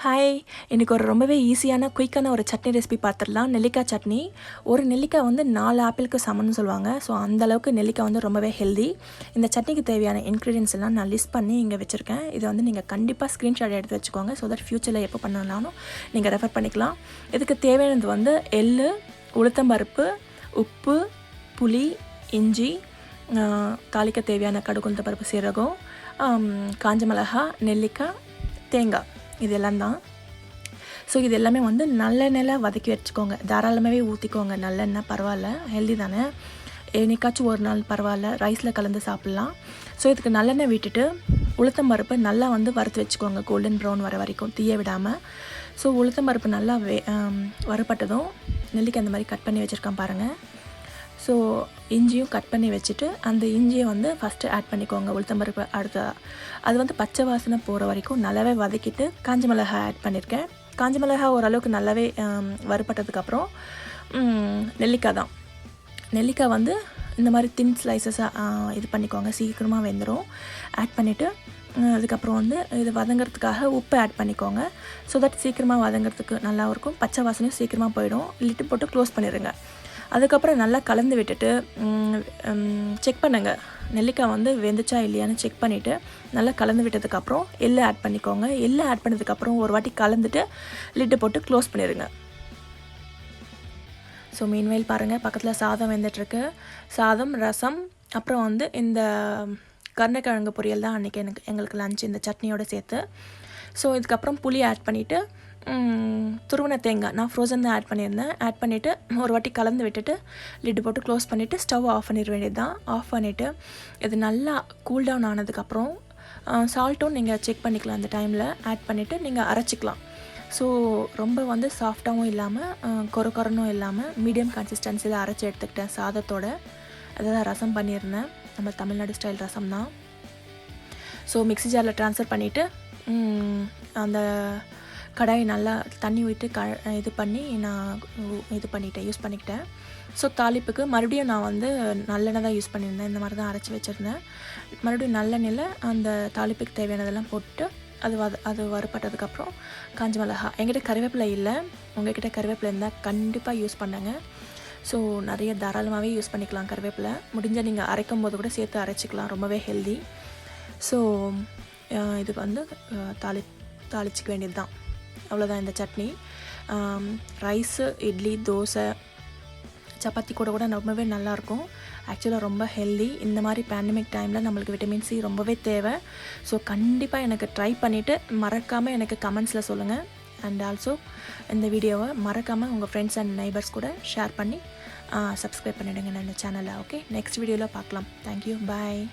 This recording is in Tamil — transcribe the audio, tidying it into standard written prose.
ஹாய், இன்றைக்கி ஒரு ரொம்பவே ஈஸியான குயிக்கான ஒரு சட்னி ரெசிபி பார்த்துடலாம். நெல்லிக்காய் சட்னி. ஒரு நெல்லிக்காய் வந்து 4 ஆப்பிளுக்கு சமம்னு சொல்லுவாங்க. ஸோ அந்தளவுக்கு நெல்லிக்காய் வந்து ரொம்பவே ஹெல்தி. இந்த சட்னிக்கு தேவையான இன்க்ரீடியன்ஸ் எல்லாம் நான் லிஸ்ட் பண்ணி இங்கே வச்சுருக்கேன். இதை வந்து நீங்கள் கண்டிப்பாக ஸ்க்ரீன்ஷாட் எடுத்து வச்சுக்கோங்க. ஸோ தட் ஃப்யூச்சரில் எப்போ பண்ணலாலும் நீங்கள் ரெஃபர் பண்ணிக்கலாம். இதுக்கு தேவையானது வந்து எள்ளு, உளுத்தம்பருப்பு, உப்பு, புளி, இஞ்சி, தாளிக்க தேவையான கடுகு, உளுத்தம்பருப்பு, சீரகம், காஞ்ச மிளகா, நெல்லிக்காய், தேங்காய், இது எல்லாம் தான். ஸோ இது எல்லாமே வந்து நல்லெண்ணெயில் வதக்கி வச்சுக்கோங்க. தாராளமாகவே ஊற்றிக்கோங்க. நல்லெண்ணெய் பரவாயில்ல, ஹெல்தி தானே. என்னைக்காச்சும் ஒரு நாள் பரவாயில்ல, ரைஸில் கலந்து சாப்பிட்லாம். ஸோ இதுக்கு நல்லெண்ணெய் விட்டுட்டு உளுத்தம்பருப்பு நல்லா வந்து வறுத்து வச்சுக்கோங்க, கோல்டன் ப்ரௌன் வர வரைக்கும் தீய விடாமல். ஸோ உளுத்தம்பருப்பு நல்லா வறுப்பட்டதும் நெல்லிக்காய் அந்த மாதிரி கட் பண்ணி வச்சுருக்கேன் பாருங்கள். ஸோ இஞ்சியும் கட் பண்ணி வச்சுட்டு அந்த இஞ்சியை வந்து ஃபஸ்ட்டு ஆட் பண்ணிக்கோங்க. உளுத்தம்பருப்பு அடுத்ததாக அது வந்து பச்சை வாசனை போகிற வரைக்கும் நல்லாவே வதக்கிட்டு காஞ்ச மிளகாய் ஆட் பண்ணியிருக்கேன். காஞ்ச மிளகாய் ஓரளவுக்கு நல்லாவே வறுப்பட்டதுக்கப்புறம் நெல்லிக்காய் தான். நெல்லிக்காய் வந்து இந்த மாதிரி தின் ஸ்லைசஸாக இது பண்ணிக்கோங்க, சீக்கிரமாக வெந்துடும். ஆட் பண்ணிவிட்டு அதுக்கப்புறம் வந்து இது வதங்கிறதுக்காக உப்பு ஆட் பண்ணிக்கோங்க. ஸோ தட் சீக்கிரமாக வதங்கிறதுக்கு நல்லாவும் இருக்கும், பச்சை வாசனையும் சீக்கிரமாக போயிடும். லிட்டு போட்டு க்ளோஸ் பண்ணிடுங்க. அதுக்கப்புறம் நல்லா கலந்து விட்டுட்டு செக் பண்ணுங்கள், நெல்லிக்காய் வந்து வெந்துச்சா இல்லையான்னு செக் பண்ணிவிட்டு நல்லா கலந்து விட்டதுக்கப்புறம் எள்ளு ஆட் பண்ணிக்கோங்க. எள்ளு ஆட் பண்ணதுக்கப்புறம் ஒரு வாட்டி கலந்துட்டு லிட்டு போட்டு க்ளோஸ் பண்ணிடுங்க. ஸோ மீன்வெயில் பாருங்கள், பக்கத்தில் சாதம் வெந்துட்டுருக்கு. சாதம், ரசம், அப்புறம் வந்து இந்த கருணைக்கிழங்கு பொரியல் தான் அன்றைக்கி எங்களுக்கு லஞ்ச் இந்த சட்னியோடு சேர்த்து. ஸோ இதுக்கப்புறம் புளி ஆட் பண்ணிவிட்டு துருவன தேங்காய் நான் ஃப்ரோசன் தான் ஆட் பண்ணியிருந்தேன். ஆட் பண்ணிவிட்டு ஒரு வாட்டி கலந்து விட்டுட்டு லிட்டு போட்டு க்ளோஸ் பண்ணிவிட்டு ஸ்டவ் ஆஃப் பண்ணிட வேண்டியது தான். ஆஃப் பண்ணிவிட்டு இது நல்லா கூல் டவுன் ஆனதுக்கப்புறம் சால்ட்டும் நீங்கள் செக் பண்ணிக்கலாம். அந்த டைமில் ஆட் பண்ணிவிட்டு நீங்கள் அரைச்சிக்கலாம். ஸோ ரொம்ப வந்து சாஃப்டாகவும் இல்லாமல் கொரனும் இல்லாமல் மீடியம் கன்சிஸ்டன்சியில் அரைச்சி எடுத்துக்கிட்டேன் சாதத்தோட. அதான் ரசம் பண்ணியிருந்தேன், நம்ம தமிழ்நாடு ஸ்டைல் ரசம் தான். ஸோ மிக்ஸி ஜாரில் ட்ரான்ஸ்ஃபர் பண்ணிவிட்டு அந்த கடாயை நல்லா தண்ணி விட்டு இது பண்ணி நான் யூஸ் பண்ணிக்கிட்டேன். ஸோ தாளிப்புக்கு மறுபடியும் நான் வந்து நல்லெண்ணெய் தான் யூஸ் பண்ணியிருந்தேன். இந்த மாதிரி தான் அரைச்சி வச்சுருந்தேன். மறுபடியும் நல்லெண்ணெயில் அந்த தாளிப்புக்கு தேவையானதெல்லாம் போட்டு அது வறுப்பட்டதுக்கப்புறம் காஞ்ச மிளகா. என்கிட்ட கருவேப்பிலை இல்லை, உங்கள்கிட்ட கருவேப்பிலை இருந்தால் கண்டிப்பாக யூஸ் பண்ணுங்க. ஸோ நிறைய தாராளமாகவே யூஸ் பண்ணிக்கலாம் கருவேப்பிலை. முடிஞ்சால் நீங்கள் அரைக்கும் போது கூட சேர்த்து அரைச்சிக்கலாம், ரொம்பவே ஹெல்தி. ஸோ இது வந்து தாளிச்சிக்க வேண்டியது தான். அவ்வளோதான் இந்த சட்னி. ரைஸு, இட்லி, தோசை, சப்பாத்தி கூட ரொம்பவே நல்லாயிருக்கும். ஆக்சுவலாக ரொம்ப ஹெல்தி. இந்த மாதிரி பேண்டமிக் டைமில் நம்மளுக்கு விட்டமின் சி ரொம்பவே தேவை. ஸோ கண்டிப்பாக எனக்கு ட்ரை பண்ணிவிட்டு மறக்காமல் எனக்கு கமெண்ட்ஸில் சொல்லுங்கள். அண்ட் ஆல்சோ இந்த வீடியோவை மறக்காமல் உங்கள் ஃப்ரெண்ட்ஸ் அண்ட் நெய்பர்ஸ் கூட ஷேர் பண்ணி சப்ஸ்கிரைப் பண்ணிவிடுங்க இந்த சேனலை. ஓகே, நெக்ஸ்ட் வீடியோவில் பார்க்கலாம். தேங்க்யூ, பாய்.